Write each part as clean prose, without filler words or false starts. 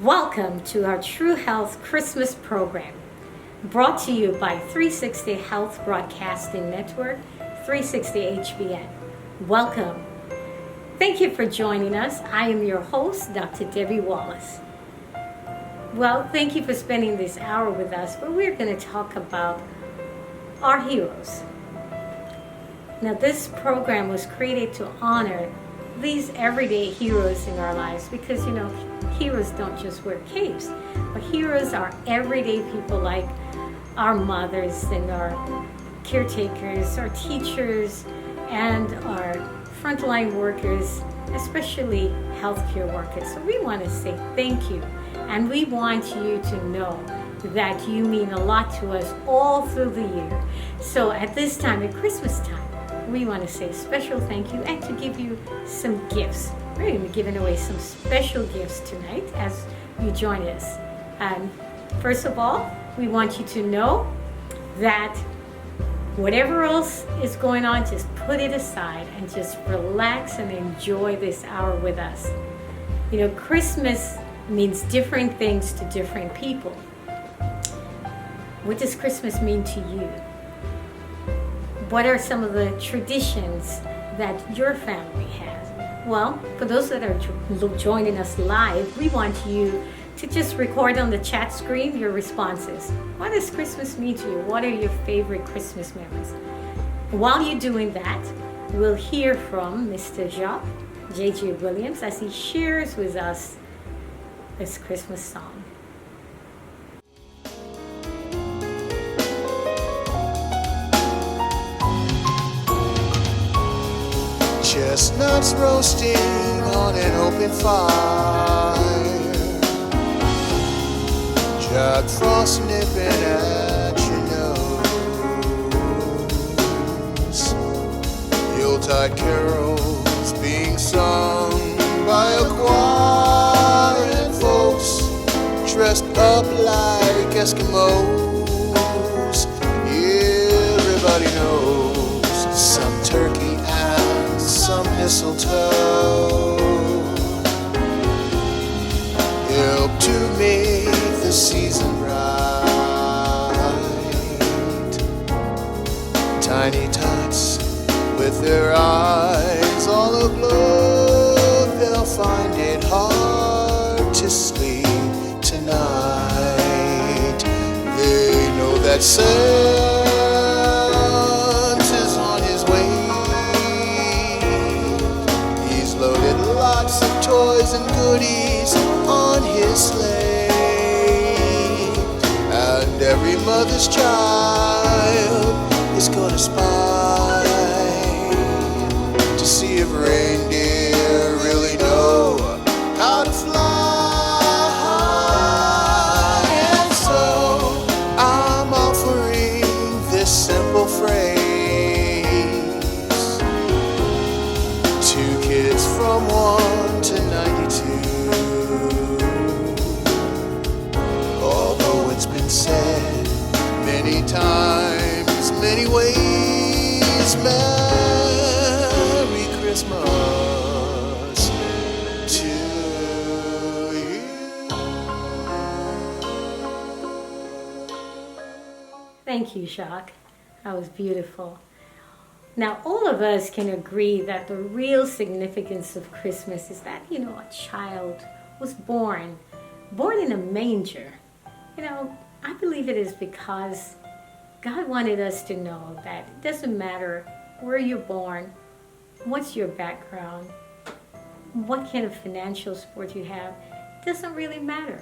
Welcome to our True Health Christmas program, brought to you by 360 Health Broadcasting Network, 360 HBN. Welcome. Thank you for joining us. I am your host, Dr. Debbie Wallace. Well, thank you for spending this hour with us, but we're going to talk about our heroes. Now, this program was created to honor these everyday heroes in our lives because, heroes don't just wear capes, but heroes are everyday people like our mothers and our caretakers, our teachers, and our frontline workers, especially healthcare workers. So we want to say thank you, and we want you to know that you mean a lot to us all through the year. So at this time, at Christmas time, we want to say a special thank you and to give you some gifts. We're going to be giving away some special gifts tonight as you join us. First of all, we want you to know that whatever else is going on, just put it aside and just relax and enjoy this hour with us. Christmas means different things to different people. What does Christmas mean to you? What are some of the traditions that your family has? Well, for those that are joining us live, we want you to just record on the chat screen your responses. What does Christmas mean to you? What are your favorite Christmas memories? While you're doing that, we'll hear from Mr. Jacques J.J. Williams as he shares with us this Christmas song. Chestnuts roasting on an open fire, Jack Frost nipping at your nose, Yuletide carols being sung by a choir, and folks dressed up like Eskimos. Everybody knows some turkey and some mistletoe help to make the season bright. Tiny tots with their eyes all aglow, they'll find it hard to sleep tonight. They know that Santa's on his way. He's loaded lots of toys and goodies on his sleigh, and every mother's child is gonna spy to see if reindeer really know how to fly. And so I'm offering this simple phrase to kids from 1 to 92. Although it's been said many times, many ways, Merry Christmas to you. Thank you, Jacques. That was beautiful. Now, all of us can agree that the real significance of Christmas is that, a child was born in a manger. I believe it is because God wanted us to know that it doesn't matter where you're born, what's your background, what kind of financial support you have, it doesn't really matter.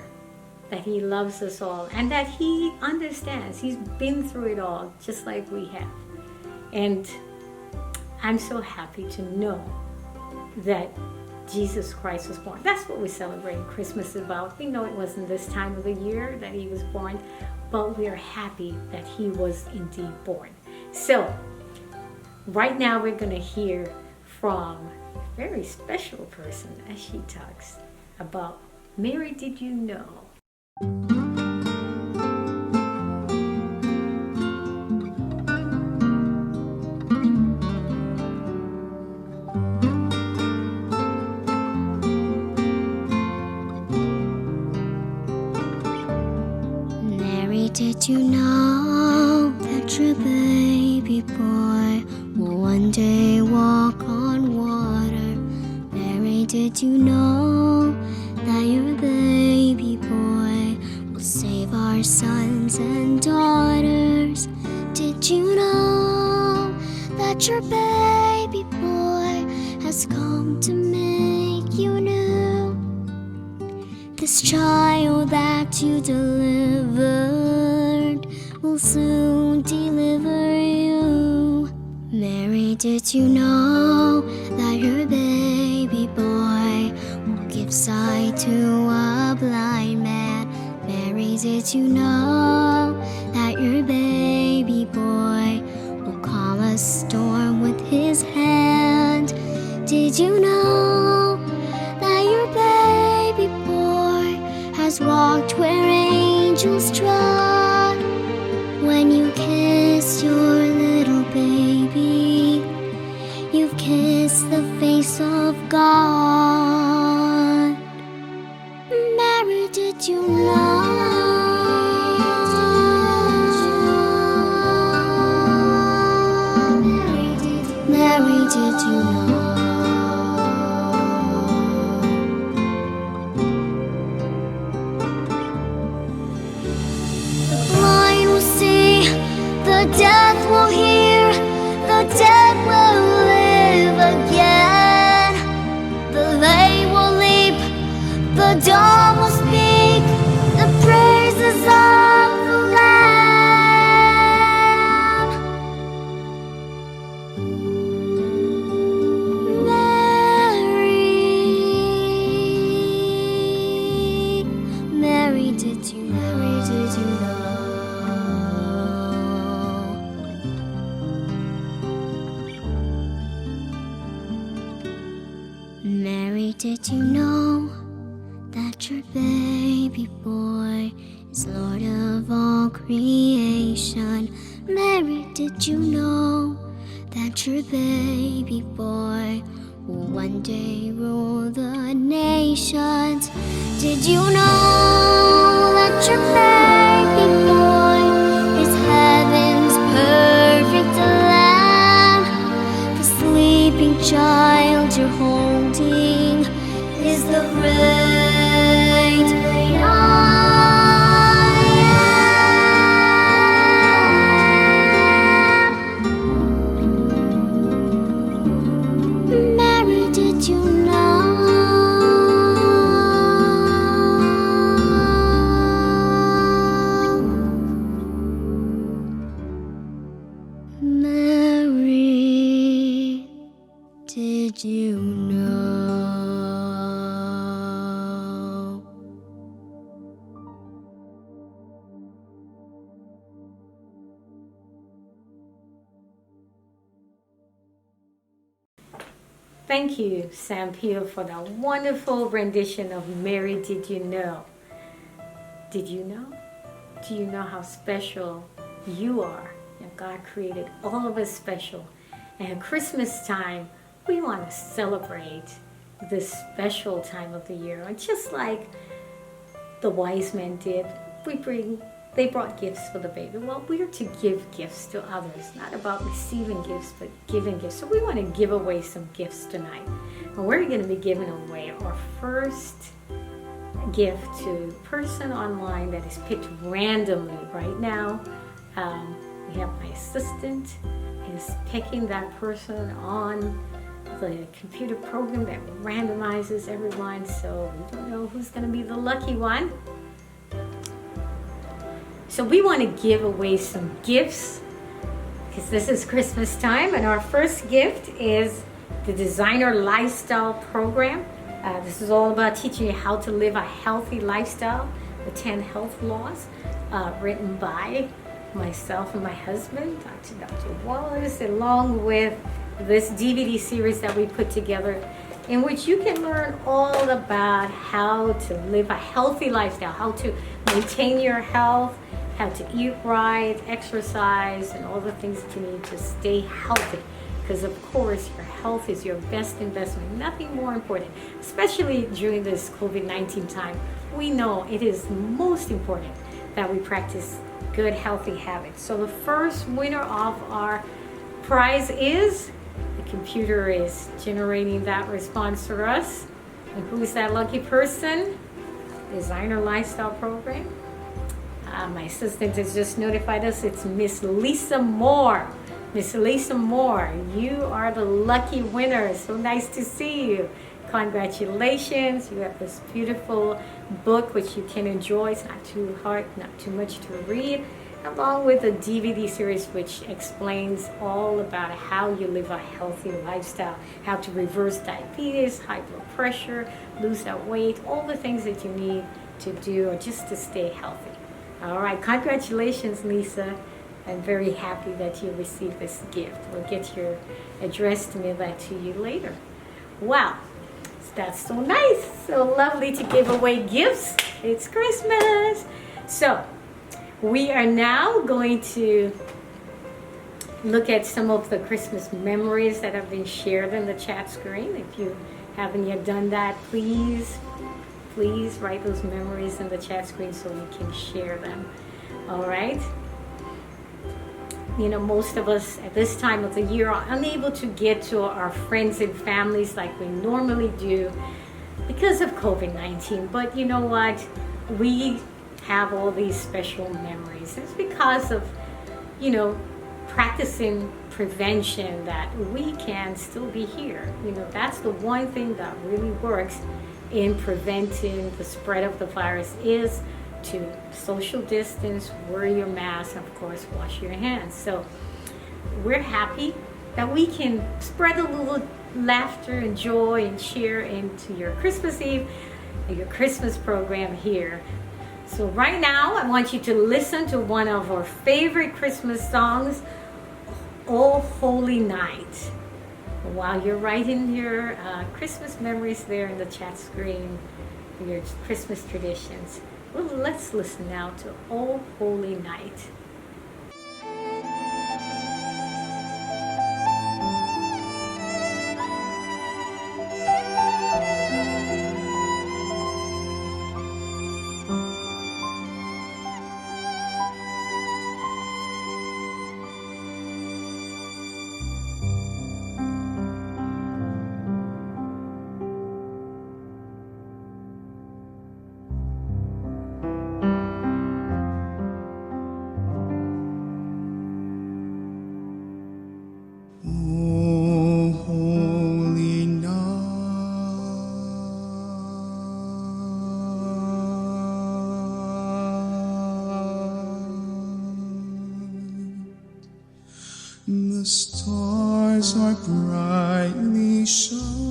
That He loves us all and that He understands. He's been through it all just like we have. And I'm so happy to know that Jesus Christ was born. That's what we celebrate Christmas about. We know it wasn't this time of the year that He was born, but we are happy that He was indeed born. So, right now we're going to hear from a very special person as she talks about Mary, did you know? did you know that your baby boy will one day walk on water? Mary, did you know that your baby boy will save our sons and daughters? Did you know that your baby boy has come to make you new? This child that you delivered will soon deliver you. Mary, did you know that your baby boy will give sight to a blind man? Mary, did you know that your baby boy will calm a storm with his hand? Did you know that your baby boy has walked where angels trod? When you kissed your little baby, you've kissed the face of God. Mary, did you know? Mary, did you know? The blind will see, the deaf will hear, the dead will live again. The lame will leap, the dumb will speak, the praises of the Lamb. Mary, did you know? Mary, did you know that your baby boy is Lord of all creation? Mary, did you know that your baby boy will one day rule the nations? Did you know that your baby boy is heaven's perfect lamb? The sleeping child you're holding is the great I am. Mary, did you know? Mary, did you know? Thank you, Sam Peel, for that wonderful rendition of Mary, Did You Know? Did you know? Do you know how special you are? And God created all of us special. And at Christmas time, we want to celebrate this special time of the year. And just like the wise men did, they brought gifts for the baby. Well, we are to give gifts to others, not about receiving gifts, but giving gifts. So we want to give away some gifts tonight. And we're going to be giving away our first gift to a person online that is picked randomly right now. We have my assistant is picking that person on the computer program that randomizes everyone. So we don't know who's going to be the lucky one. So we want to give away some gifts because this is Christmas time, and our first gift is the Designer Lifestyle Program. This is all about teaching you how to live a healthy lifestyle, the 10 health laws, written by myself and my husband, Dr. Wallace, along with this DVD series that we put together in which you can learn all about how to live a healthy lifestyle, how to maintain your health, how to eat right, exercise, and all the things that you need to stay healthy. Because of course, your health is your best investment. Nothing more important, especially during this COVID-19 time. We know it is most important that we practice good healthy habits. So the first winner of our prize is, the computer is generating that response for us. And who's that lucky person? Designer Lifestyle Program. My assistant has just notified us it's Miss Lisa Moore. Miss Lisa Moore, you are the lucky winner. So nice to see you. Congratulations. You have this beautiful book which you can enjoy. It's not too hard, not too much to read, along with a DVD series which explains all about how you live a healthy lifestyle, how to reverse diabetes, high blood pressure, lose that weight, all the things that you need to do or just to stay healthy. All right, congratulations, Lisa. I'm very happy that you received this gift. We'll get your address to mail that to you later. Wow, that's so nice. So lovely to give away gifts. It's Christmas. So we are now going to look at some of the Christmas memories that have been shared in the chat screen. If you haven't yet done that, please write those memories in the chat screen so we can share them. All right. You know, most of us at this time of the year are unable to get to our friends and families like we normally do because of COVID-19. But you know what? We have all these special memories. It's because of, you know, practicing prevention that we can still be here. You know, that's the one thing that really works in preventing the spread of the virus is to social distance, wear your mask, and of course wash your hands. So we're happy that we can spread a little laughter and joy and cheer into your Christmas Eve and your Christmas program here. So right now I want you to listen to one of our favorite Christmas songs, Oh Holy Night. While you're writing your Christmas memories there in the chat screen, your Christmas traditions, well, let's listen now to Oh Holy Night. The stars are brightly shining.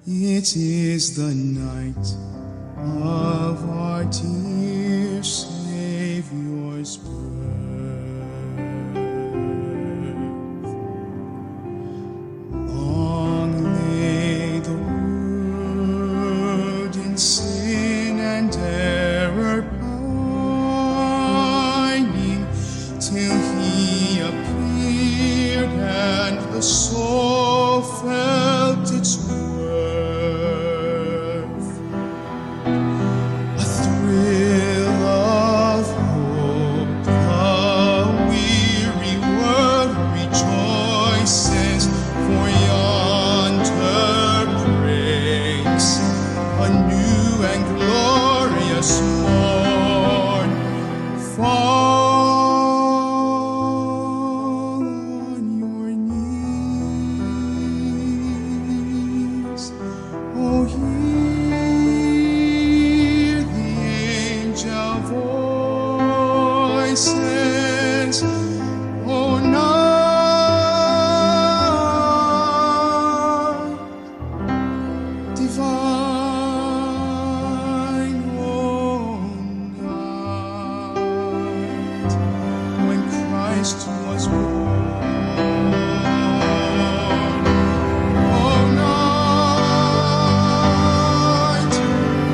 It is the night of our dear Savior's birth. Sin and error pining till he appeared and the soul felt its worth. A thrill of hope, the weary world rejoices, for yonder breaks a new and glorious morn. Fall on your knees, oh, hear the angel voices, oh, night divine, oh, night when Christ was born. Oh, night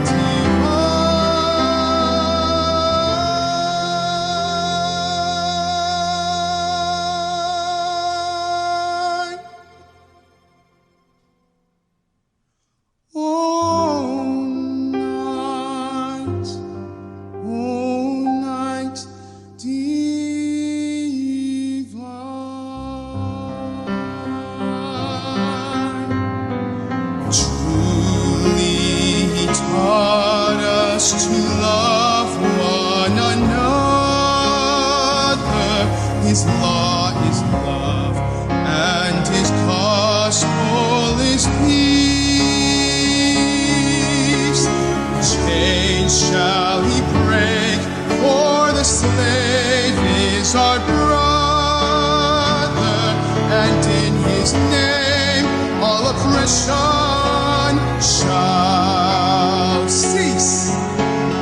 divine. His law is love, and His gospel is peace. Chains shall He break, for the slave is our brother, and in His name all oppression shall cease.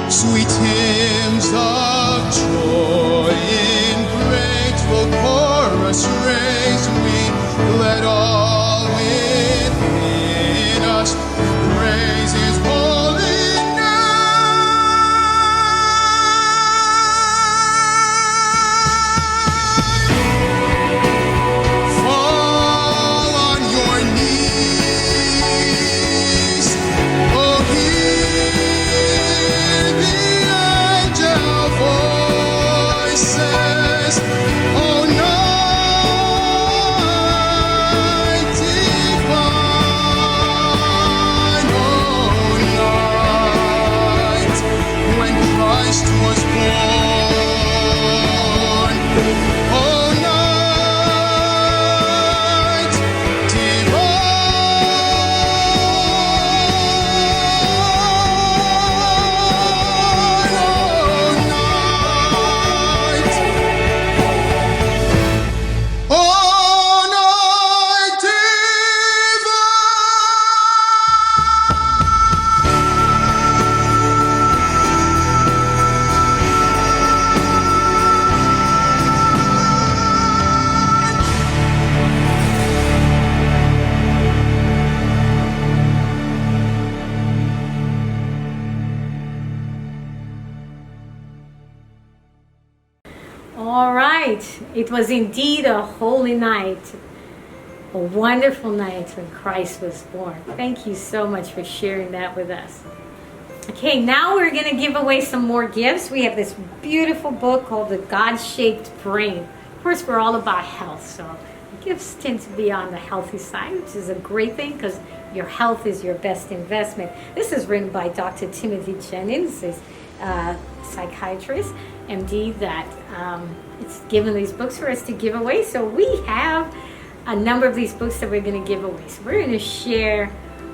Sweet hymns of joy in grateful chorus raise we, let all within us praise His holy name. Fall on your knees, oh hear the angel voices, oh night divine, oh night when Christ was born, oh night divine, oh night All right. It was indeed a holy night, a wonderful night when Christ was born. Thank you so much for sharing that with us. Okay, now we're going to give away some more gifts. We have this beautiful book called The God-Shaped Brain. Of course, we're all about health, so gifts tend to be on the healthy side, which is a great thing because your health is your best investment. This is written by Dr. Timothy Jennings, a psychiatrist, MD, that it's given these books for us to give away. So we have a number of these books that we're going to give away. So we're going to share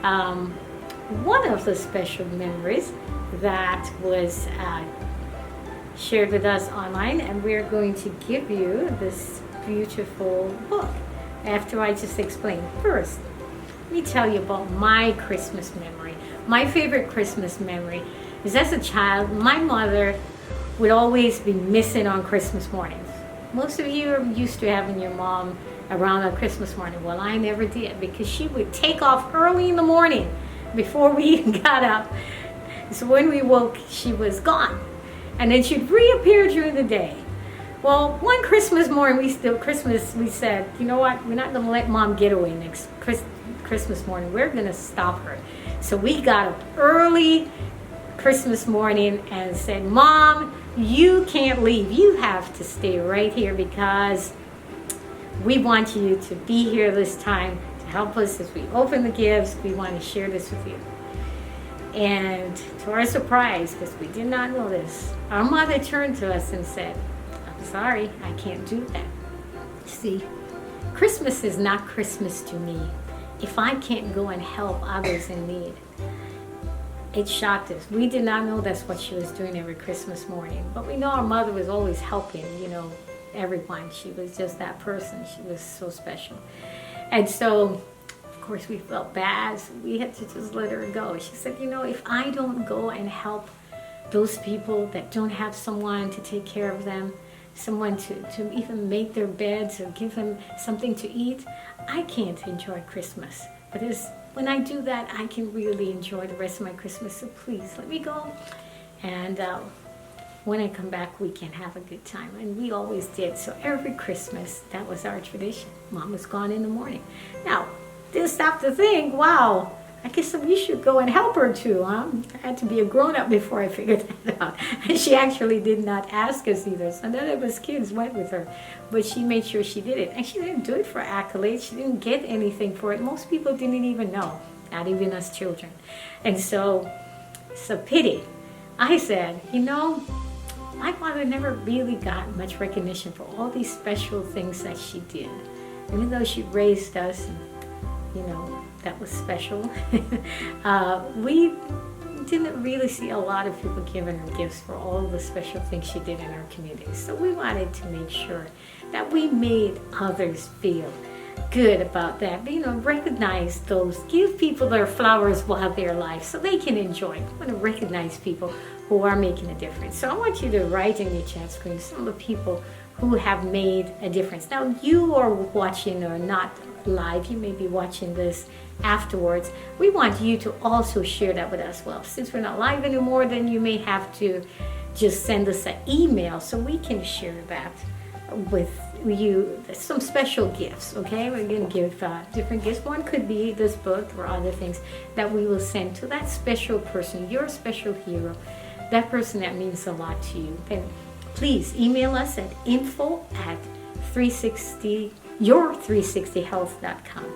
one of the special memories that was shared with us online, and we're going to give you this beautiful book after I just explain. First, let me tell you about my Christmas memory. My favorite Christmas memory is, as a child, my mother would always be missing on Christmas mornings. Most of you are used to having your mom around on Christmas morning. Well, I never did, because she would take off early in the morning before we even got up. So when we woke, she was gone. And then she'd reappear during the day. Well, one Christmas morning, we said, you know what, we're not going to let Mom get away next Christmas morning. We're going to stop her. So we got up early Christmas morning and said, Mom, you can't leave. You have to stay right here because we want you to be here this time to help us as we open the gifts. We want to share this with you. And to our surprise, because we did not know this, our mother turned to us and said, I'm sorry, I can't do that. See, Christmas is not Christmas to me if I can't go and help others in need. It shocked us. We did not know that's what she was doing every Christmas morning. But we know our mother was always helping, everyone. She was just that person. She was so special. And so, of course, we felt bad. So we had to just let her go. She said, if I don't go and help those people that don't have someone to take care of them, someone to even make their beds or give them something to eat, I can't enjoy Christmas. But when I do that, I can really enjoy the rest of my Christmas. So please, let me go. And when I come back, we can have a good time. And we always did. So every Christmas, that was our tradition. Mom was gone in the morning. Now, didn't stop to think, wow, I guess we should go and help her too. I had to be a grown-up before I figured that out. And she actually did not ask us either. So none of us kids went with her. But she made sure she did it. And she didn't do it for accolades. She didn't get anything for it. Most people didn't even know, not even us children. And so it's a pity. I said, my mother never really got much recognition for all these special things that she did. Even though she raised us, and, that was special. We didn't really see a lot of people giving her gifts for all the special things she did in our community. So we wanted to make sure that we made others feel good about that. Recognize those, give people their flowers while they're alive so they can enjoy. I want to recognize people who are making a difference. So I want you to write in your chat screen some of the people who have made a difference. Now, you are watching or not live, you may be watching this afterwards. We want you to also share that with us. Well, since we're not live anymore, then you may have to just send us an email so we can share that with you. Some special gifts, okay? We're going to give different gifts. One could be this book or other things that we will send to that special person, your special hero, that person that means a lot to you. Then please email us at info@your360health.com.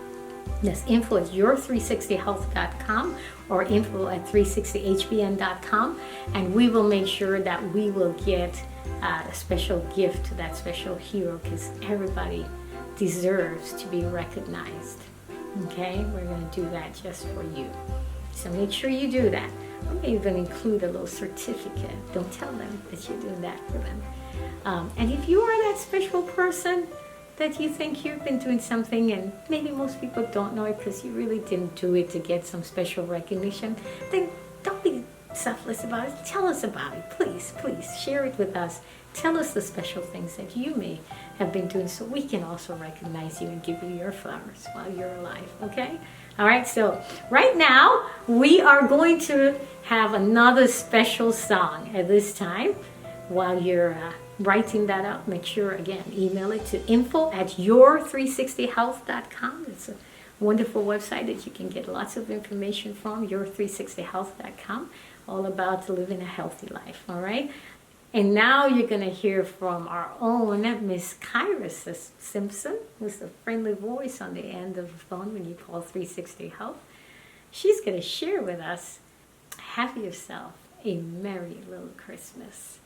That's info@your360health.com or info@360hbn.com, and we will make sure that we will get a special gift to that special hero, because everybody deserves to be recognized. Okay, we're going to do that just for you. So make sure you do that. We may even include a little certificate. Don't tell them that you're doing that for them. And if you are that special person that you think you've been doing something and maybe most people don't know it because you really didn't do it to get some special recognition, then don't be selfless about it. Tell us about it. Please share it with us. Tell us the special things that you may have been doing so we can also recognize you and give you your flowers while you're alive, okay? All right, so right now we are going to have another special song at this time. While you're writing that up, make sure, again, email it to info@your360health.com. It's a wonderful website that you can get lots of information from, your360health.com, all about living a healthy life, all right? And now you're going to hear from our own Miss Kyra Simpson, who's a friendly voice on the end of the phone when you call 360 Health. She's going to share with us, have yourself a merry little Christmas.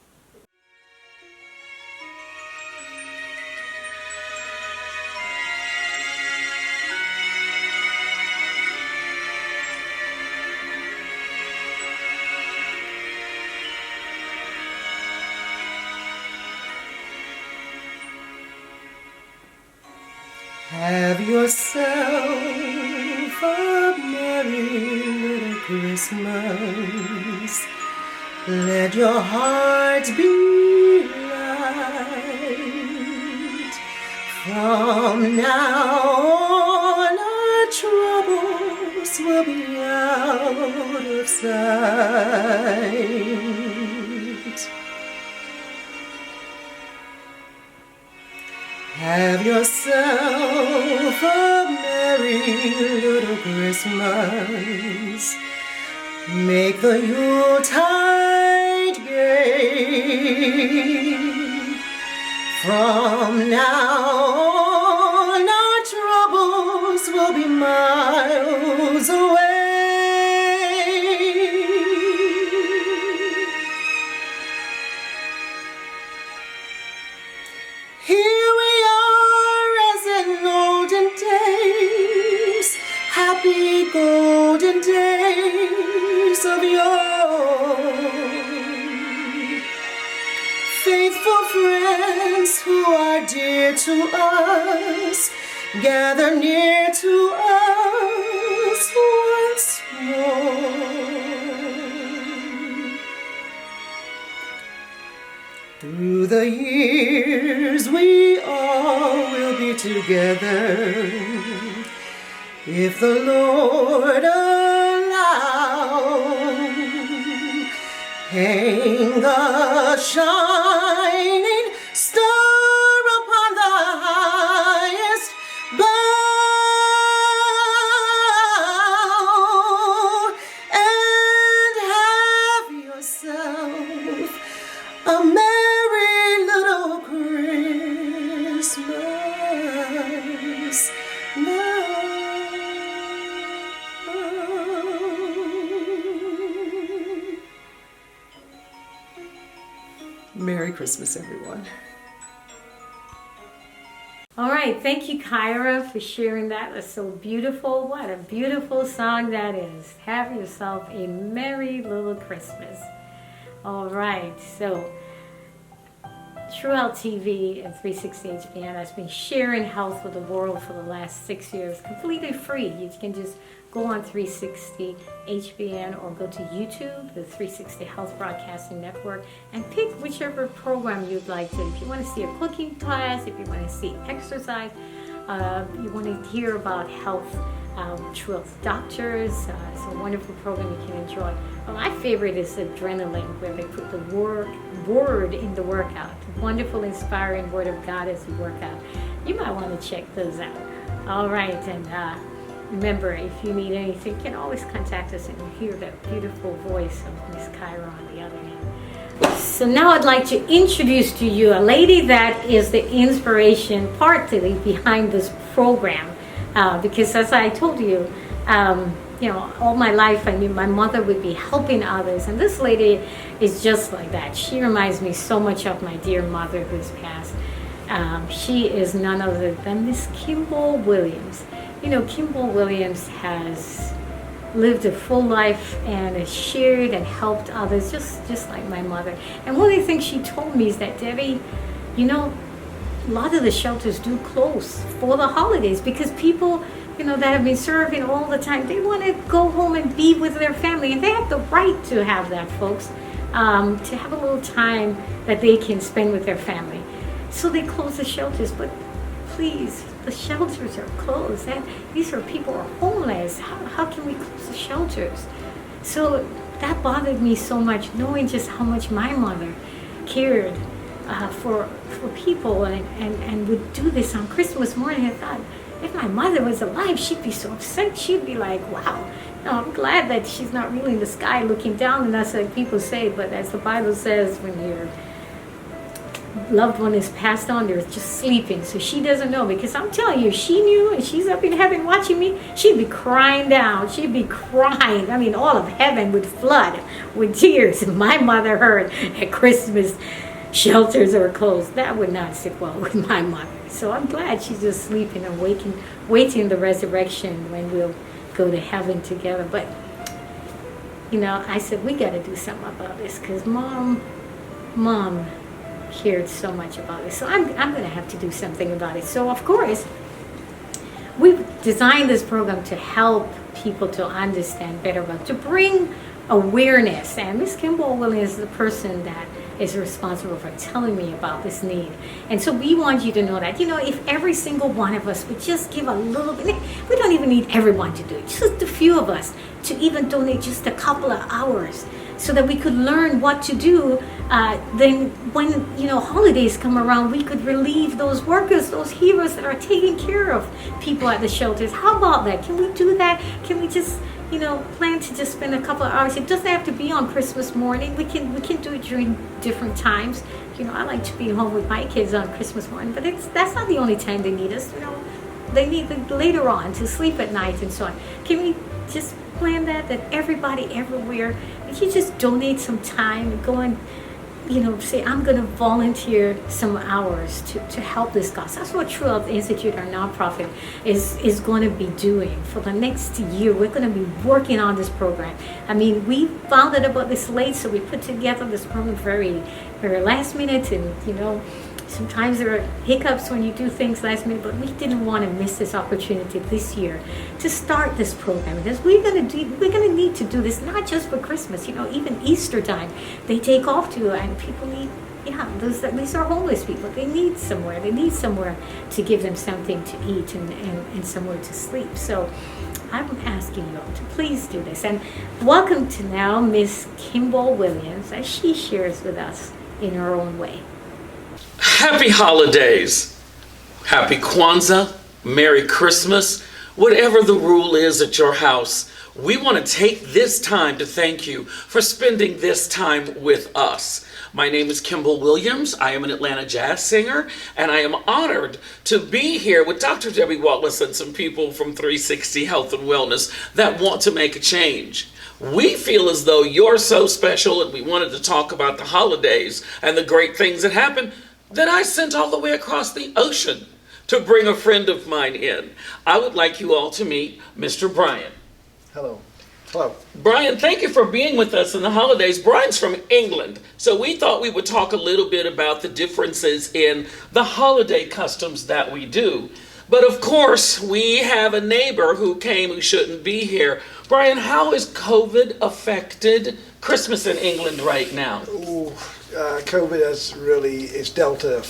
Have yourself a merry little Christmas. Let your heart be light. From now on, our troubles will be out of sight. Have yourself a merry little Christmas. Make the Yuletide gay. From now on, our troubles will be miles away. Here we are as in olden days, happy golden days of yore. Faithful friends who are dear to us, gather near to us once more. Through the years we all will be together, if the Lord allow. Hang a shining star upon the highest bough, and have yourself a merry little Christmas now. Christmas, everyone. All right, thank you, Kyra, for sharing that. That's so beautiful. What a beautiful song that is. Have yourself a merry little Christmas. All right, so True Health TV and 360 HBN has been sharing health with the world for the last 6 years, completely free. You can just go on 360 HBN or go to YouTube, the 360 Health Broadcasting Network, and pick whichever program you'd like to. If you want to see a cooking class, if you want to see exercise, you want to hear about health, True Health Doctors, it's a wonderful program you can enjoy. Well, my favorite is Adrenaline, where they put the word in the workout. Wonderful, inspiring word of God as you work out. You might want to check those out. All right, and remember, if you need anything, you can always contact us and hear that beautiful voice of Miss Kyra on the other hand. So now I'd like to introduce to you a lady that is the inspiration partly behind this program. Because as I told you, all my life I knew my mother would be helping others, and this lady is just like that. She reminds me so much of my dear mother who's passed. She is none other than Miss Kimball Williams. You know, Kimball Williams has lived a full life and has shared and helped others just like my mother. And one of the things she told me is that, Debbie, a lot of the shelters do close for the holidays because people, that have been serving all the time, they want to go home and be with their family, and they have the right to have that, folks, to have a little time that they can spend with their family. So they close the shelters, but please, the shelters are closed. These are people who are homeless. How can we close the shelters? So that bothered me so much, knowing just how much my mother cared for people and would do this on Christmas morning. I thought, if my mother was alive, she'd be so upset. She'd be like, wow, I'm glad that she's not really in the sky looking down on us like people say, but as the Bible says, when your loved one is passed on, they're just sleeping. So she doesn't know, because I'm telling you, she knew, and she's up in heaven watching me, she'd be crying down. She'd be crying. I mean, all of heaven would flood with tears if my mother heard at Christmas shelters are closed. That would not sit well with my mother. So I'm glad she's just sleeping and waiting the resurrection when we'll go to heaven together. But, I said, we got to do something about this, because mom cared so much about it. So I'm going to have to do something about it. So, of course, we've designed this program to help people to understand better, but to bring awareness. And Miss Kimball Williams is the person that is responsible for telling me about this need. And so we want you to know that, if every single one of us would just give a little bit, we don't even need everyone to do it, just a few of us to even donate just a couple of hours so that we could learn what to do. Then when, holidays come around, we could relieve those workers, those heroes that are taking care of people at the shelters. How about that? Can we do that? Can we just plan to just spend a couple of hours? It doesn't have to be on Christmas morning. We can do it during different times. I like to be home with my kids on Christmas morning, but that's not the only time they need us. They need it later on to sleep at night and so on. Can we just plan that everybody everywhere, if you just donate some time and go and say, I'm going to volunteer some hours to help this cause. That's what True Health Institute, our nonprofit, is going to be doing for the next year. We're going to be working on this program. I mean, we found out about this late, so we put together this program very, very last minute, and sometimes there are hiccups when you do things last minute, but we didn't want to miss this opportunity this year to start this program, because we're going to need to do this not just for Christmas. Even Easter time, they take off too, and people need, these are homeless people. They need somewhere. They need somewhere to give them something to eat and somewhere to sleep. So I'm asking you all to please do this. And welcome to now Miss Kimball Williams, as she shares with us in her own way. Happy holidays, happy Kwanzaa, Merry Christmas, whatever the rule is at your house. We want to take this time to thank you for spending this time with us. My name is Kimball Williams. I am an Atlanta jazz singer, and I am honored to be here with Dr. Debbie Wallace and some people from 360 Health and Wellness that want to make a change. We feel as though you're so special and we wanted to talk about the holidays and the great things that happen that I sent all the way across the ocean to bring a friend of mine in. I would like you all to meet Mr. Brian. Hello. Hello. Brian, thank you for being with us in the holidays. Brian's from England, so we thought we would talk a little bit about the differences in the holiday customs that we do. But of course, we have a neighbor who came who shouldn't be here. Brian, how has COVID affected Christmas in England right now? COVID has really, it's dealt a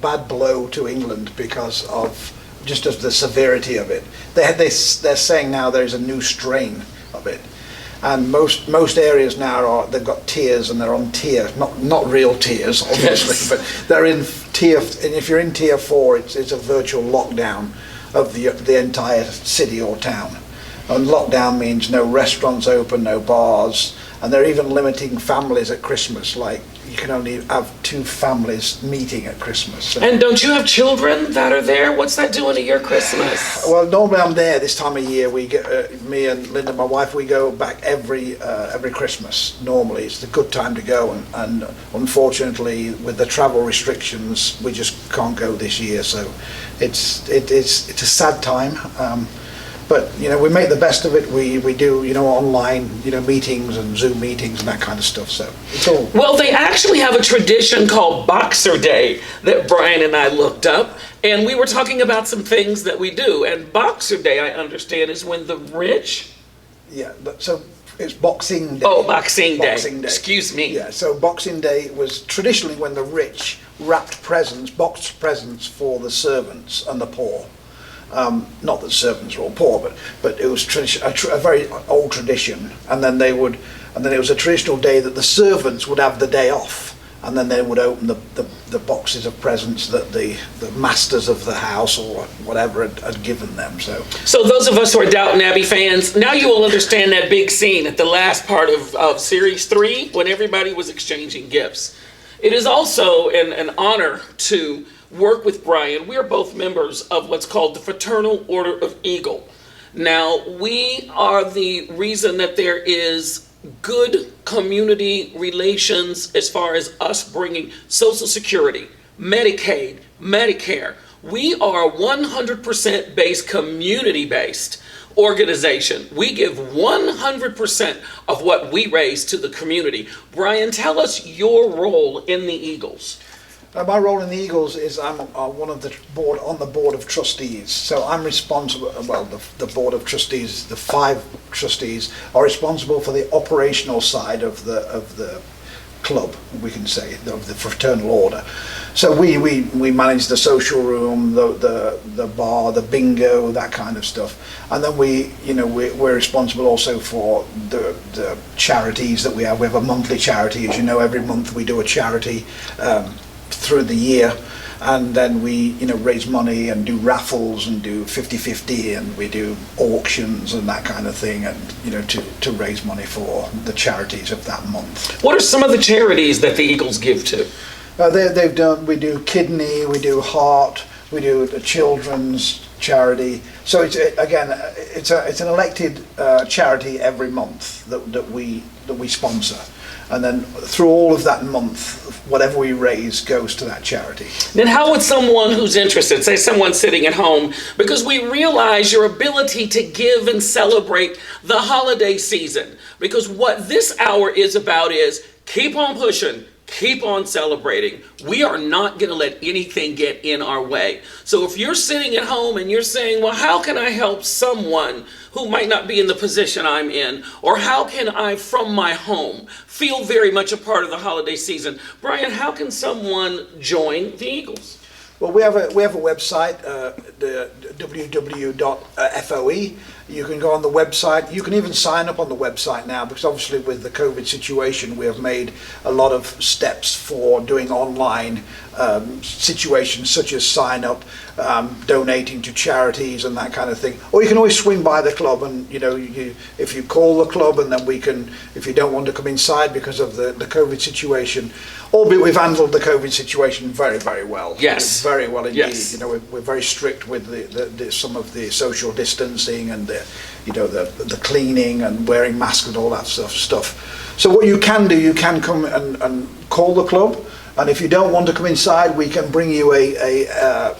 bad blow to England because of just of the severity of it. They're saying now there's a new strain of it, and most areas now they've got tiers and they're on tier, not real tiers obviously, yes. But they're in tier, and if you're in tier 4, it's a virtual lockdown of the entire city or town. And lockdown means no restaurants open, no bars, and they're even limiting families at Christmas. Like you can only have 2 families meeting at Christmas. So. And don't you have children that are there? What's that doing to your Christmas? Well, normally I'm there this time of year. We get me and Linda, my wife, we go back every Christmas. Normally, it's a good time to go, and unfortunately, with the travel restrictions, we just can't go this year. So it's a sad time. But we make the best of it. We do online meetings and Zoom meetings and that kind of stuff. So it's all. Well, they actually have a tradition called Boxer Day that Brian and I looked up, and we were talking about some things that we do. And Boxer Day, I understand, is when the rich. Yeah, so it's Boxing Day. Oh, Boxing Day. Boxing Day. Excuse me. Yeah, so Boxing Day was traditionally when the rich wrapped presents, boxed presents for the servants and the poor. Not that servants were all poor, but it was a very old tradition. And then it was a traditional day that the servants would have the day off, and then they would open the boxes of presents that the masters of the house or whatever had given them. So those of us who are Downton Abbey fans, now you will understand that big scene at the last part of Series 3 when everybody was exchanging gifts. It is also an honor to work with Brian. We are both members of what's called the Fraternal Order of Eagle. Now, we are the reason that there is good community relations as far as us bringing Social Security, Medicaid, Medicare. We are 100% based, community-based organization. We give 100% of what we raise to the community. Brian, tell us your role in the Eagles. My role in the Eagles is I'm one of the board on the board of trustees. So I'm responsible. Well, the board of trustees, the 5 trustees, are responsible for the operational side of the club. We can say of the fraternal order. So we manage the social room, the bar, the bingo, that kind of stuff. And then we're responsible also for the charities that we have. We have a monthly charity, as you know. Every month we do a charity. Through the year, and then we raise money and do raffles and do 50-50, and we do auctions and that kind of thing, and to raise money for the charities of that month. What are some of the charities that the Eagles give to? We do kidney, we do heart, we do the children's charity. So it's an elected charity every month that we sponsor. And then through all of that month, whatever we raise goes to that charity. Then how would someone who's interested, say someone sitting at home, because we realize your ability to give and celebrate the holiday season, because what this hour is about is keep on pushing, keep on celebrating. We are not going to let anything get in our way. So if you're sitting at home and you're saying, well, how can I help someone who might not be in the position I'm in? Or how can I, from my home, feel very much a part of the holiday season? Brian, how can someone join the Eagles? Well, we have a website, the www.foe. You can go on the website. You can even sign up on the website now, because obviously with the COVID situation, we have made a lot of steps for doing online situations, such as sign up, donating to charities and that kind of thing. Or you can always swing by the club, and if you call the club, and then we can, if you don't want to come inside because of the COVID situation, albeit we've handled the COVID situation very, very well. Yes. very well indeed. Yes. You know, we're very strict with some of the social distancing and the cleaning and wearing masks and all that stuff. So what you can do, you can come and call the club. And if you don't want to come inside, we can bring you a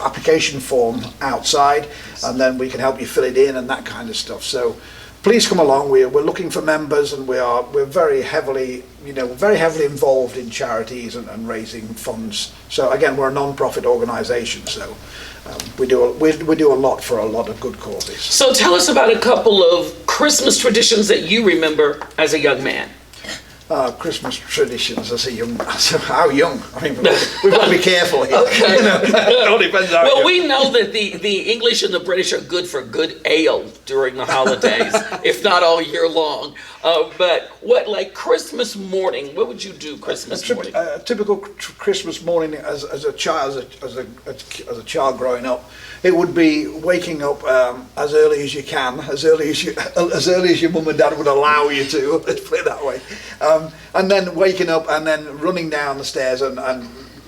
application form outside, and then we can help you fill it in and that kind of stuff. So please come along. We're looking for members, and we're very heavily involved in charities and raising funds. So again, we're a non-profit organisation, so we do a lot for a lot of good causes. So tell us about a couple of Christmas traditions that you remember as a young man. Christmas traditions as a young, how young? I mean, we've got to be careful here. Okay. You know, it all depends how Well, young. we know that the English and the British are good for good ale during the holidays, if not all year long. But what, like Christmas morning, what would you do Christmas morning? A typical Christmas morning as a child, as a child growing up, it would be waking up as early as you can, as early as your mum and dad would allow you to. Let's put it that way. And then waking up and then running down the stairs and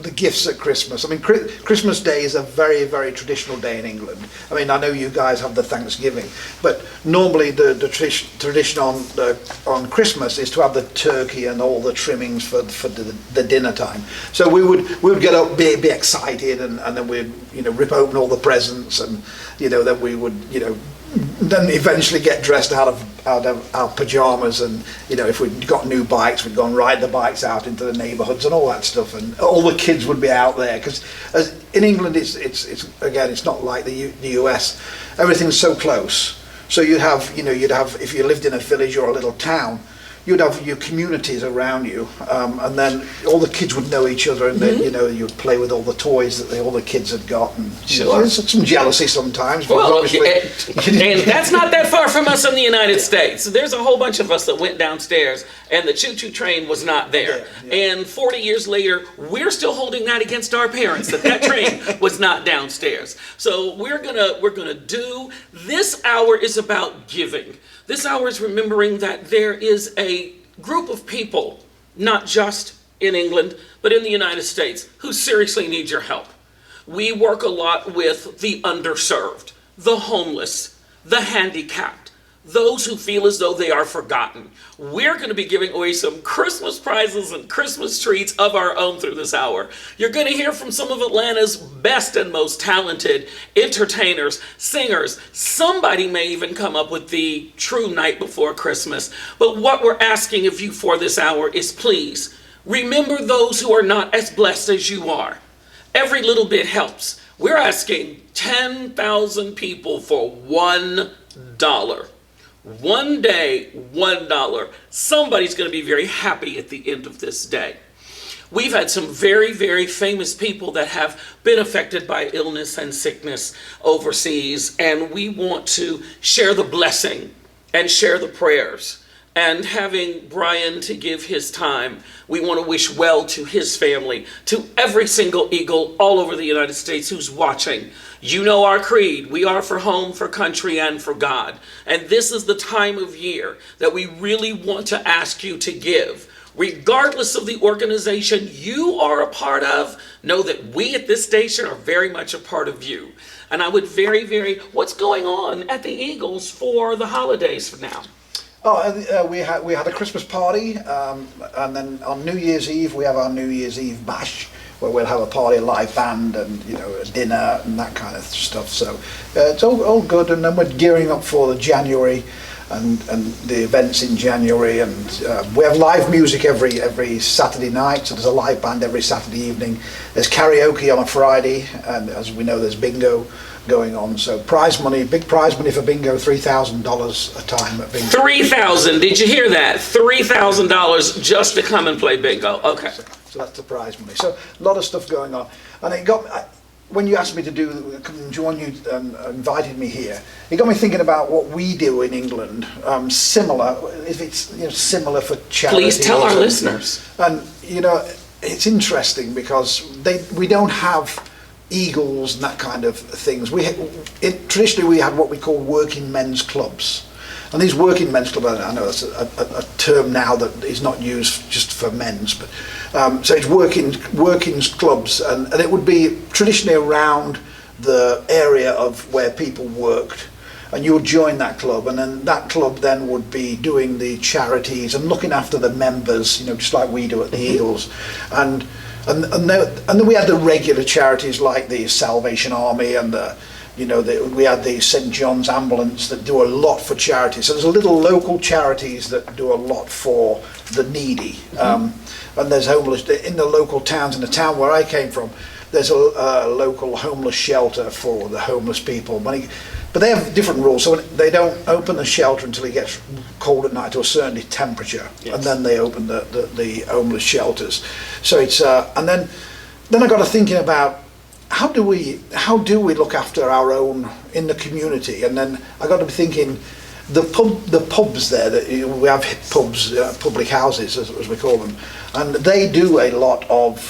the gifts at Christmas. I mean, Christmas Day is a very, very traditional day in England. I mean, I know you guys have the Thanksgiving, but normally the tradition on Christmas is to have the turkey and all the trimmings for the dinner time. So we would get up, be excited, and then we'd rip open all the presents, and then we would then eventually get dressed out of our pajamas, and if we'd got new bikes, we'd go and ride the bikes out into the neighbourhoods and all that stuff, and all the kids would be out there, because in England it's not like the US. Everything's so close. So you'd have if you lived in a village or a little town, you'd have your communities around you, and then all the kids would know each other, and then you'd play with all the toys that all the kids had got, and there's some jealousy sometimes. But Well, and that's not that far from us in the United States. There's a whole bunch of us that went downstairs, and the choo-choo train was not there. Yeah. And 40 years later, we're still holding that against our parents, that train was not downstairs. So we're gonna do, this hour is about giving. This hour is remembering that there is a group of people, not just in England, but in the United States, who seriously need your help. We work a lot with the underserved, the homeless, the handicapped, those who feel as though they are forgotten. We're going to be giving away some Christmas prizes and Christmas treats of our own through this hour. You're going to hear from some of Atlanta's best and most talented entertainers, singers. Somebody may even come up with the true night before Christmas. But what we're asking of you for this hour is, please remember those who are not as blessed as you are. Every little bit helps. We're asking 10,000 people for $1. One day, $1. Somebody's going to be very happy at the end of this day. We've had some very, very famous people that have been affected by illness and sickness overseas, and we want to share the blessing and share the prayers. And having Brian to give his time, we want to wish well to his family, to every single Eagle all over the United States who's watching. You know our creed. We are for home, for country, and for God. And this is the time of year that we really want to ask you to give. Regardless of the organization you are a part of, know that we at this station are very much a part of you. And I would what's going on at the Eagles for the holidays for now? We had a Christmas party, and then on New Year's Eve we have our New Year's Eve bash, where we'll have a party, a live band, and a dinner and that kind of stuff. So it's all good, and then we're gearing up for the January and the events in January, and we have live music every Saturday night. So there's a live band every Saturday evening. There's karaoke on a Friday, and as we know, there's bingo going on. So prize money, big prize money for bingo, $3,000 a time at bingo. $3,000, did you hear that? $3,000 just to come and play bingo. Okay. So that's the prize money. So a lot of stuff going on. And it got, when you asked me to come and join you and invited me here, it got me thinking about what we do in England, similar, if it's similar for charity. Please tell our listeners. And it's interesting because we don't have Eagles and that kind of things. Traditionally we had what we call working men's clubs, And these working men's clubs, I know that's a term now that is not used just for men's, but so it's working clubs, and it would be traditionally around the area of where people worked, and you would join that club, and then that club then would be doing the charities and looking after the members, just like we do at the Eagles, and then we had the regular charities like the Salvation Army and we had the St John's Ambulance that do a lot for charities. So there's a little local charities that do a lot for the needy, and there's homeless in the local towns. In the town where I came from, there's a local homeless shelter for the homeless people. But they have different rules, so they don't open the shelter until it gets cold at night to a certain temperature, and then they open the homeless shelters. So it's and then I got to thinking about how do we look after our own in the community, and then I got to be thinking the pubs there that we have pubs, public houses as we call them, and they do a lot of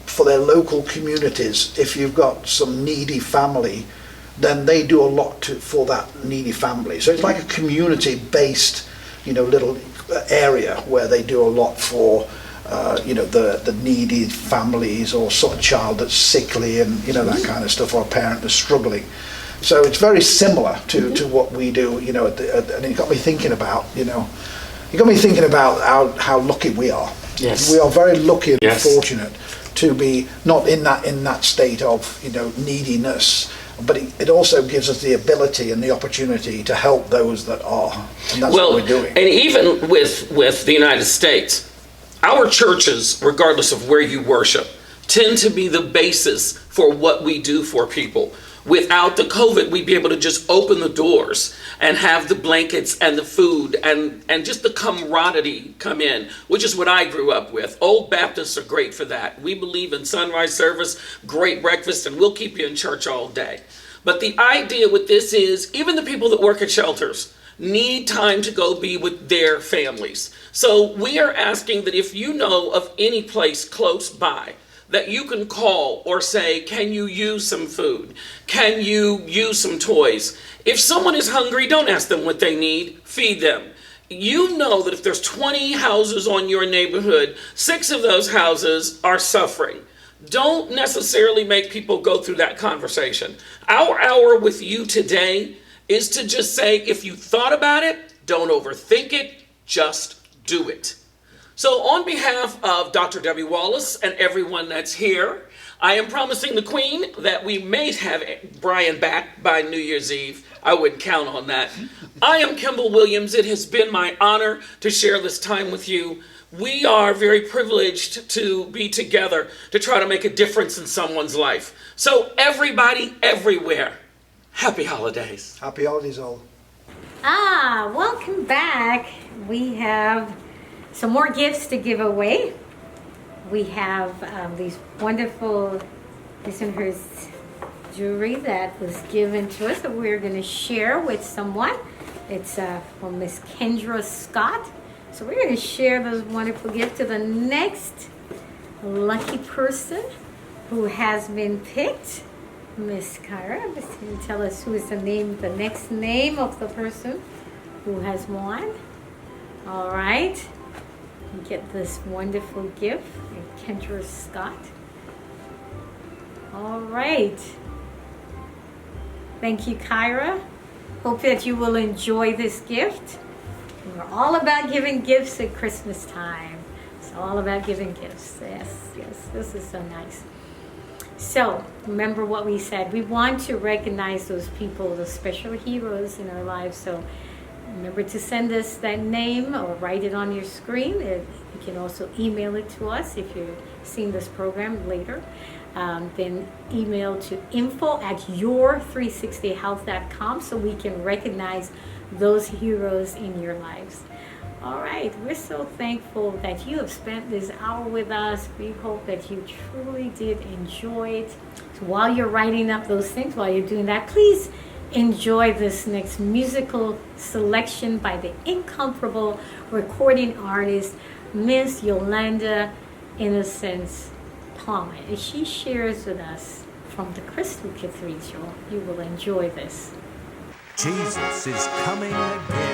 for their local communities. If you've got some needy family, then they do a lot for that needy family. So it's like a community-based, little area where they do a lot for, the needy families, or sort of child that's sickly and that kind of stuff, or a parent that's struggling. So it's very similar to what we do, and it got me thinking about, how lucky we are. Yes. We are very lucky and Yes. fortunate to be not in that state of neediness, but it also gives us the ability and the opportunity to help those that are, and that's what we're doing. And even with the United States, our churches, regardless of where you worship, tend to be the basis for what we do for people. Without the COVID, we'd be able to just open the doors and have the blankets and the food and just the camaraderie come in, which is what I grew up with. Old Baptists are great for that. We believe in sunrise service, great breakfast, and we'll keep you in church all day. But the idea with this is even the people that work at shelters need time to go be with their families. So we are asking that if you know of any place close by that you can call or say, can you use some food? Can you use some toys? If someone is hungry, don't ask them what they need, feed them. You know that if there's 20 houses on your neighborhood, 6 of those houses are suffering. Don't necessarily make people go through that conversation. Our hour with you today is to just say, if you thought about it, don't overthink it, just do it. So on behalf of Dr. Debbie Wallace and everyone that's here, I am promising the Queen that we may have Brian back by New Year's Eve. I wouldn't count on that. I am Kimball Williams. It has been my honor to share this time with you. We are very privileged to be together to try to make a difference in someone's life. So everybody, everywhere, happy holidays. Happy holidays all. Welcome back. We have some more gifts to give away. We have these wonderful Listenhurst jewelry that was given to us that we're going to share with someone. It's from Miss Kendra Scott. So we're going to share those wonderful gifts to the next lucky person who has been picked. Miss Kyra, can you tell us who is the next name of the person who has won? All right. Get this wonderful gift, Kendra Scott. All right. Thank you, Kyra. Hope that you will enjoy this gift. We're all about giving gifts at Christmas time. It's all about giving gifts. Yes, this is so nice. So, remember what we said. We want to recognize those people, those special heroes in our lives. So, remember to send us that name or write it on your screen. You can also email it to us if you're seeing this program later. Then email to info@your360health.com so we can recognize those heroes in your lives. All right, we're so thankful that you have spent this hour with us. We hope that you truly did enjoy it. So while you're writing up those things, while you're doing that, please enjoy this next musical selection by the incomparable recording artist, Miss Yolanda Innocence Palmer. As she shares with us from the Crystal Cathedral, you will enjoy this. Jesus is coming again.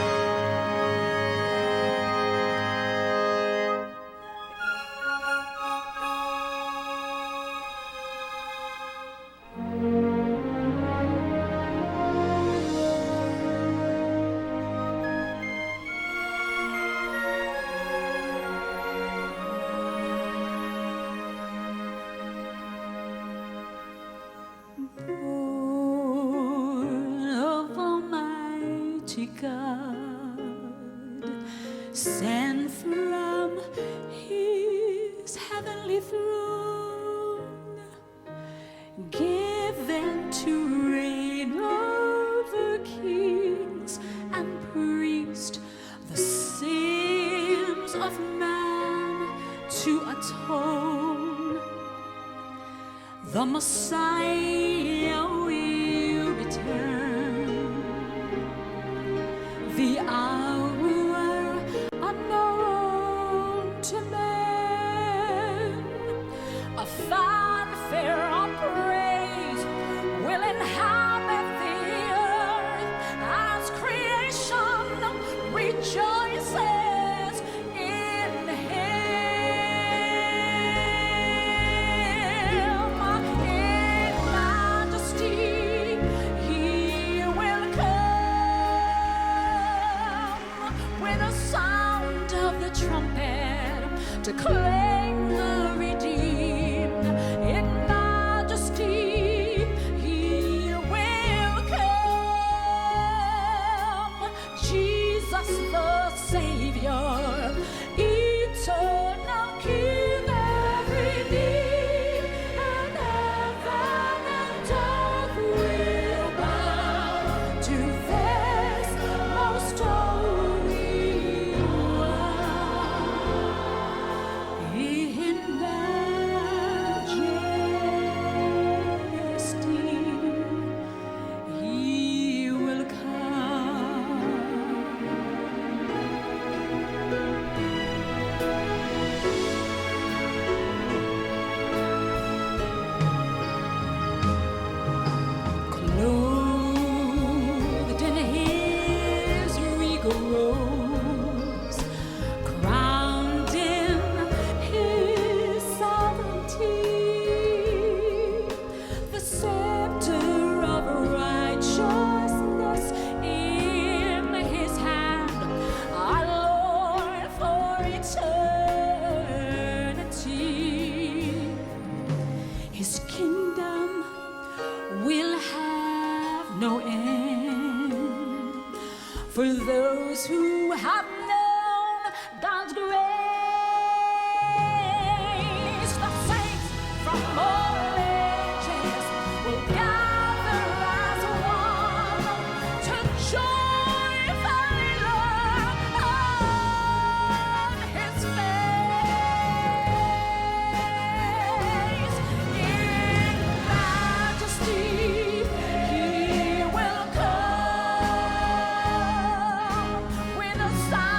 Of Almighty God, sent from His heavenly throne, given to reign over kings and priests, the sins of man to atone. The Messiah will return, the hour unknown to men. A fanfare of praise will inhabit the earth as creation rejoices in Him. In majesty He will come with the sound of the trumpet to claim the redeemed. In majesty He will come. Jesus the Savior, eternal King, every knee and heaven and earth will bow to this most holy one. In majesty He will come. Clothed in His regal robes, crowned in His sovereignty, the scepter of righteousness in His hand, our Lord for eternity. His kingdom will have no end for those who have known God's grace. The saints from all ages will gather as one to joyfully look on His face. In majesty He will come with a sound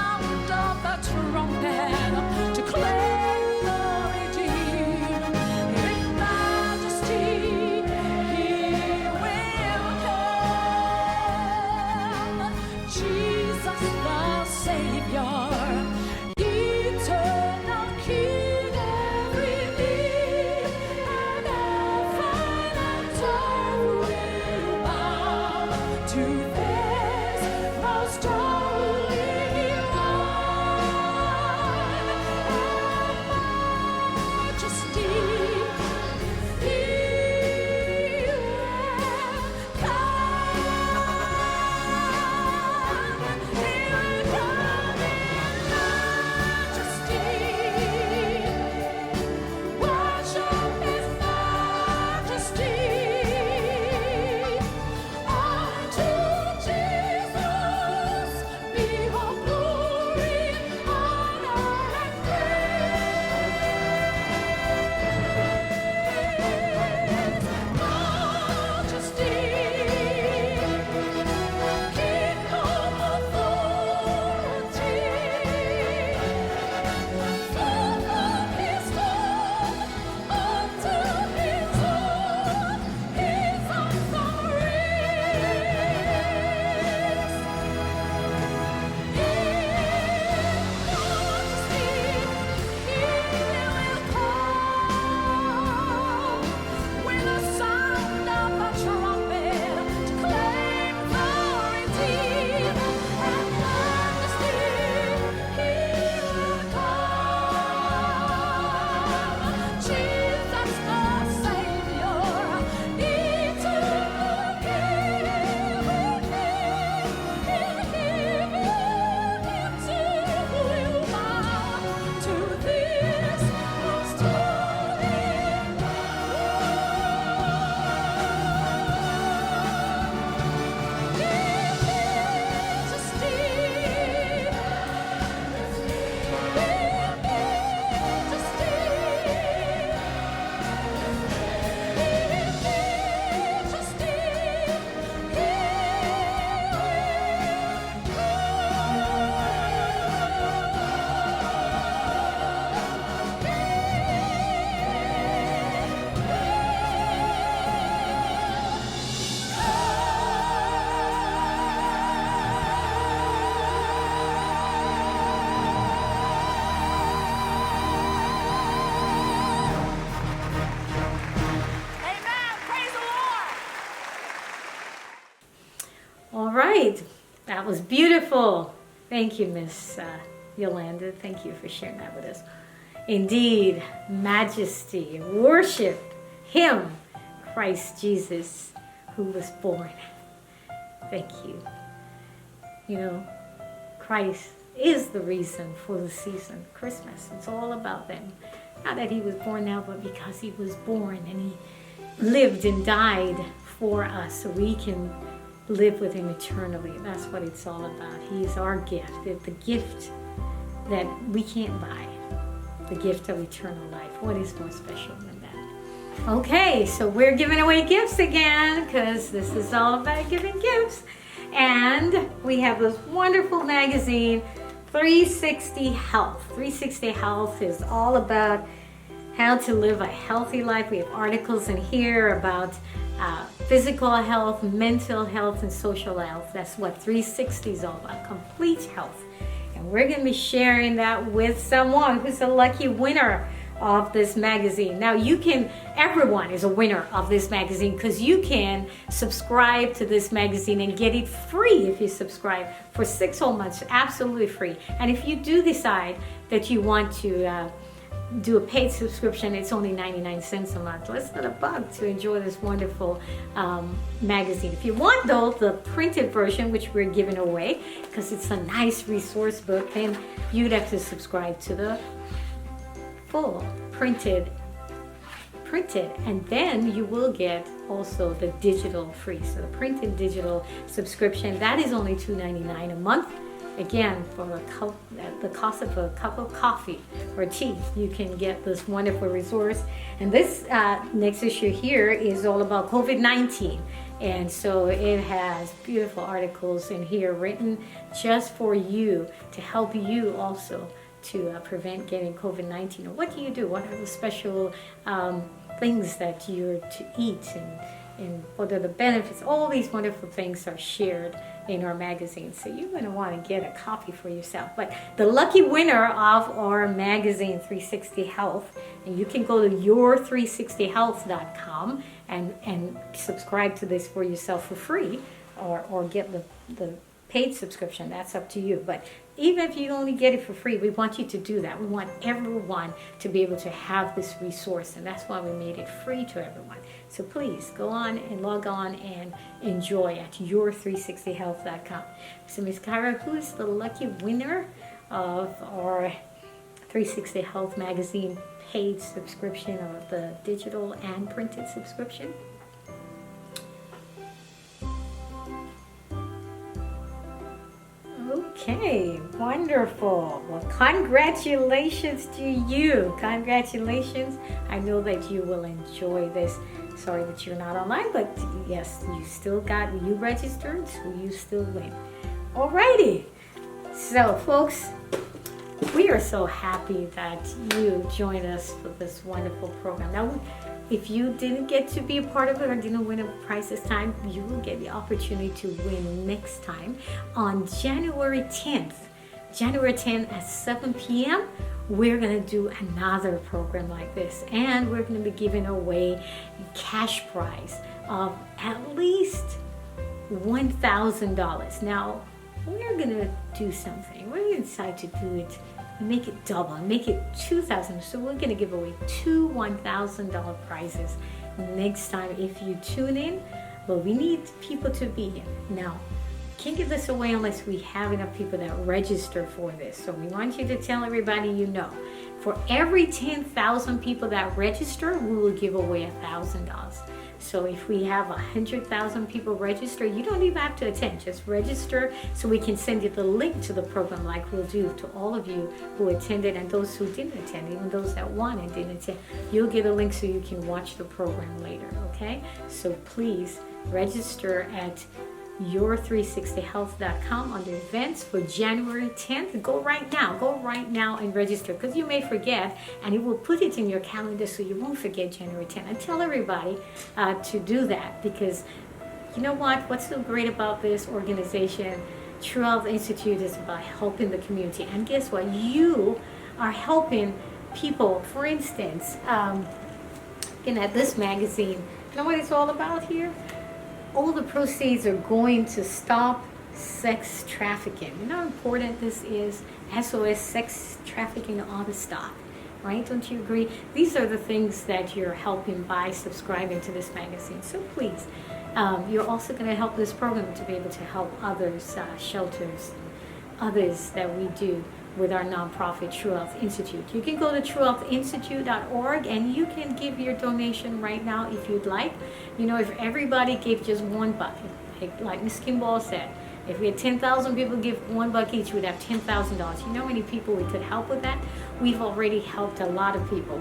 right. That was beautiful. Thank you, Miss Yolanda. Thank you for sharing that with us. Indeed, majesty, worship Him, Christ Jesus, who was born. Thank you. You know, Christ is the reason for the season, Christmas. It's all about them. Not that He was born now, but because He was born and He lived and died for us so we can live with Him eternally. That's what it's all about. He is our gift, the gift that we can't buy, the gift of eternal life. What is more special than that? Okay, so we're giving away gifts again because this is all about giving gifts. And we have this wonderful magazine, 360 Health. 360 Health is all about how to live a healthy life. We have articles in here about physical health, mental health, and social health. That's what 360 is all about, complete health. And we're going to be sharing that with someone who's a lucky winner of this magazine. Now everyone is a winner of this magazine because you can subscribe to this magazine and get it free if you subscribe for 6 whole months, absolutely free. And if you do decide that you want to do a paid subscription, it's only 99 cents a month, less than $1 to enjoy this wonderful magazine. If you want though the printed version, which we're giving away because it's a nice resource book, then you'd have to subscribe to the full printed, and then you will get also the digital free. So the printed digital subscription, that is only $2.99 a month. Again, for the cost of a cup of coffee or tea, you can get this wonderful resource. And this next issue here is all about COVID-19. And so it has beautiful articles in here written just for you to help you also to prevent getting COVID-19. Or what do you do? What are the special things that you're to eat and what are the benefits? All these wonderful things are shared in our magazine. So you're going to want to get a copy for yourself. But the lucky winner of our magazine, 360 Health, and you can go to your360health.com and subscribe to this for yourself for free or get the paid subscription. That's up to you. But even if you only get it for free, we want you to do that. We want everyone to be able to have this resource, and that's why we made it free to everyone. So please go on and log on and enjoy at your360health.com. So Ms. Kyra, who is the lucky winner of our 360 Health magazine paid subscription, or the digital and printed subscription? Okay, wonderful. Well, congratulations to you. Congratulations. I know that you will enjoy this. Sorry that you're not online, but yes, you registered, so you still win. Alrighty. So, folks, we are so happy that you joined us for this wonderful program. Now, if you didn't get to be a part of it or didn't win a prize this time, you will get the opportunity to win next time on January 10th. January 10th at 7 p.m. We're going to do another program like this, and we're going to be giving away a cash prize of at least $1,000. Now, we're going to do something. We're going to decide to do it, make it double, make it $2,000. So we're going to give away 2 $1,000 prizes next time if you tune in. But we need people to be here. Now, can't give this away unless we have enough people that register for this. So we want you to tell everybody you know. For every 10,000 people that register, we will give away $1,000. So if we have 100,000 people register, you don't even have to attend. Just register so we can send you the link to the program, like we'll do to all of you who attended and those who didn't attend, even those that won and didn't attend. You'll get a link so you can watch the program later, okay? So please register at your360health.com under events for January 10th. Go right now and register, because you may forget, and it will put it in your calendar so you won't forget January 10th. And tell everybody to do that, because you know what's so great about this organization, True Health Institute, is about helping the community. And guess what? You are helping people. For instance, at this magazine, you know what it's all about here? All the proceeds are going to stop sex trafficking. You know how important this is? SOS, sex trafficking ought to stop. Right? Don't you agree? These are the things that you're helping by subscribing to this magazine. So please, you're also going to help this program to be able to help others, shelters, others that we do with our nonprofit True Health Institute. You can go to truehealthinstitute.org and you can give your donation right now if you'd like. You know, if everybody gave just $1, like Ms. Kimball said, if we had 10,000 people give $1 each, we'd have $10,000. You know how many people we could help with that? We've already helped a lot of people.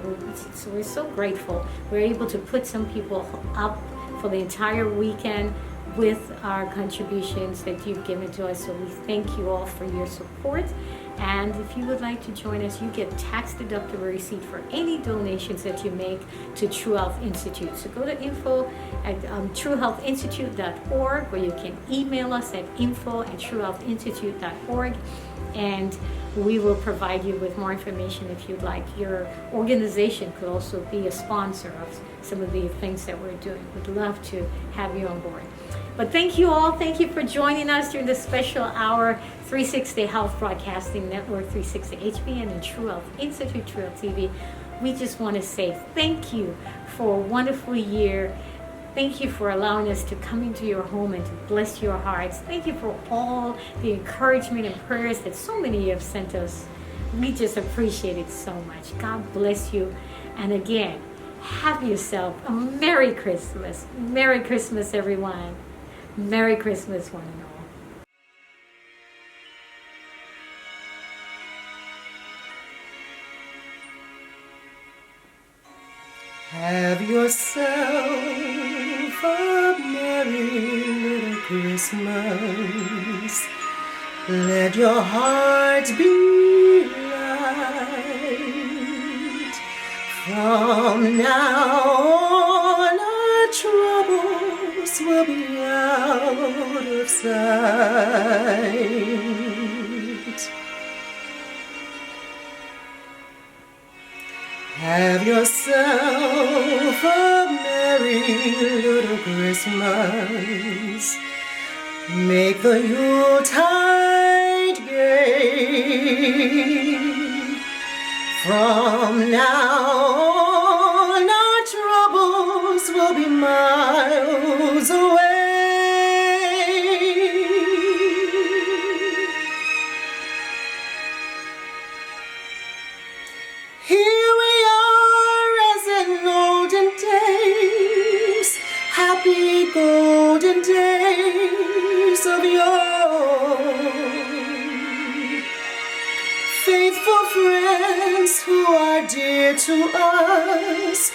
So we're so grateful. We're able to put some people up for the entire weekend with our contributions that you've given to us. So we thank you all for your support. And if you would like to join us, you get tax-deductible receipt for any donations that you make to True Health Institute. So go to info@truehealthinstitute.org, where you can email us at info@truehealthinstitute.org, and we will provide you with more information if you'd like. Your organization could also be a sponsor of some of the things that we're doing. We'd love to have you on board. But thank you all. Thank you for joining us during this special hour, 360 Health Broadcasting Network, 360 HBN, and True Health Institute, True Health TV. We just want to say thank you for a wonderful year. Thank you for allowing us to come into your home and to bless your hearts. Thank you for all the encouragement and prayers that so many of you have sent us. We just appreciate it so much. God bless you. And again, have yourself a Merry Christmas. Merry Christmas, everyone. Merry Christmas, one and all. Have yourself a merry little Christmas. Let your heart be light. From now on, our troubles will be out of sight. Have yourself a merry little Christmas. Make the Yuletide gay. From now on, our troubles will be miles away. Here we are as in olden days, happy golden days of yore. Faithful friends who are dear to us,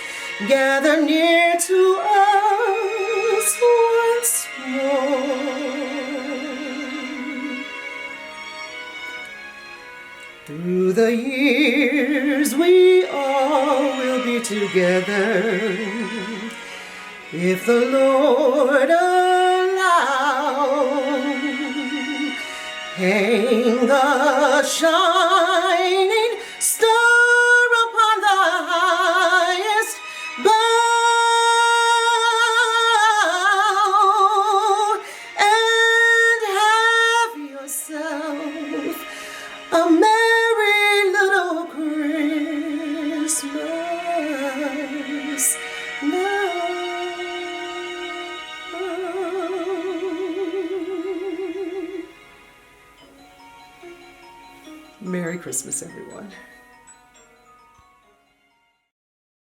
gather near to us once more. Through the years we all will be together, if the Lord allow. Hang a shining star upon the highest bough, and have yourself a merry little Christmas now. Merry Christmas, everyone.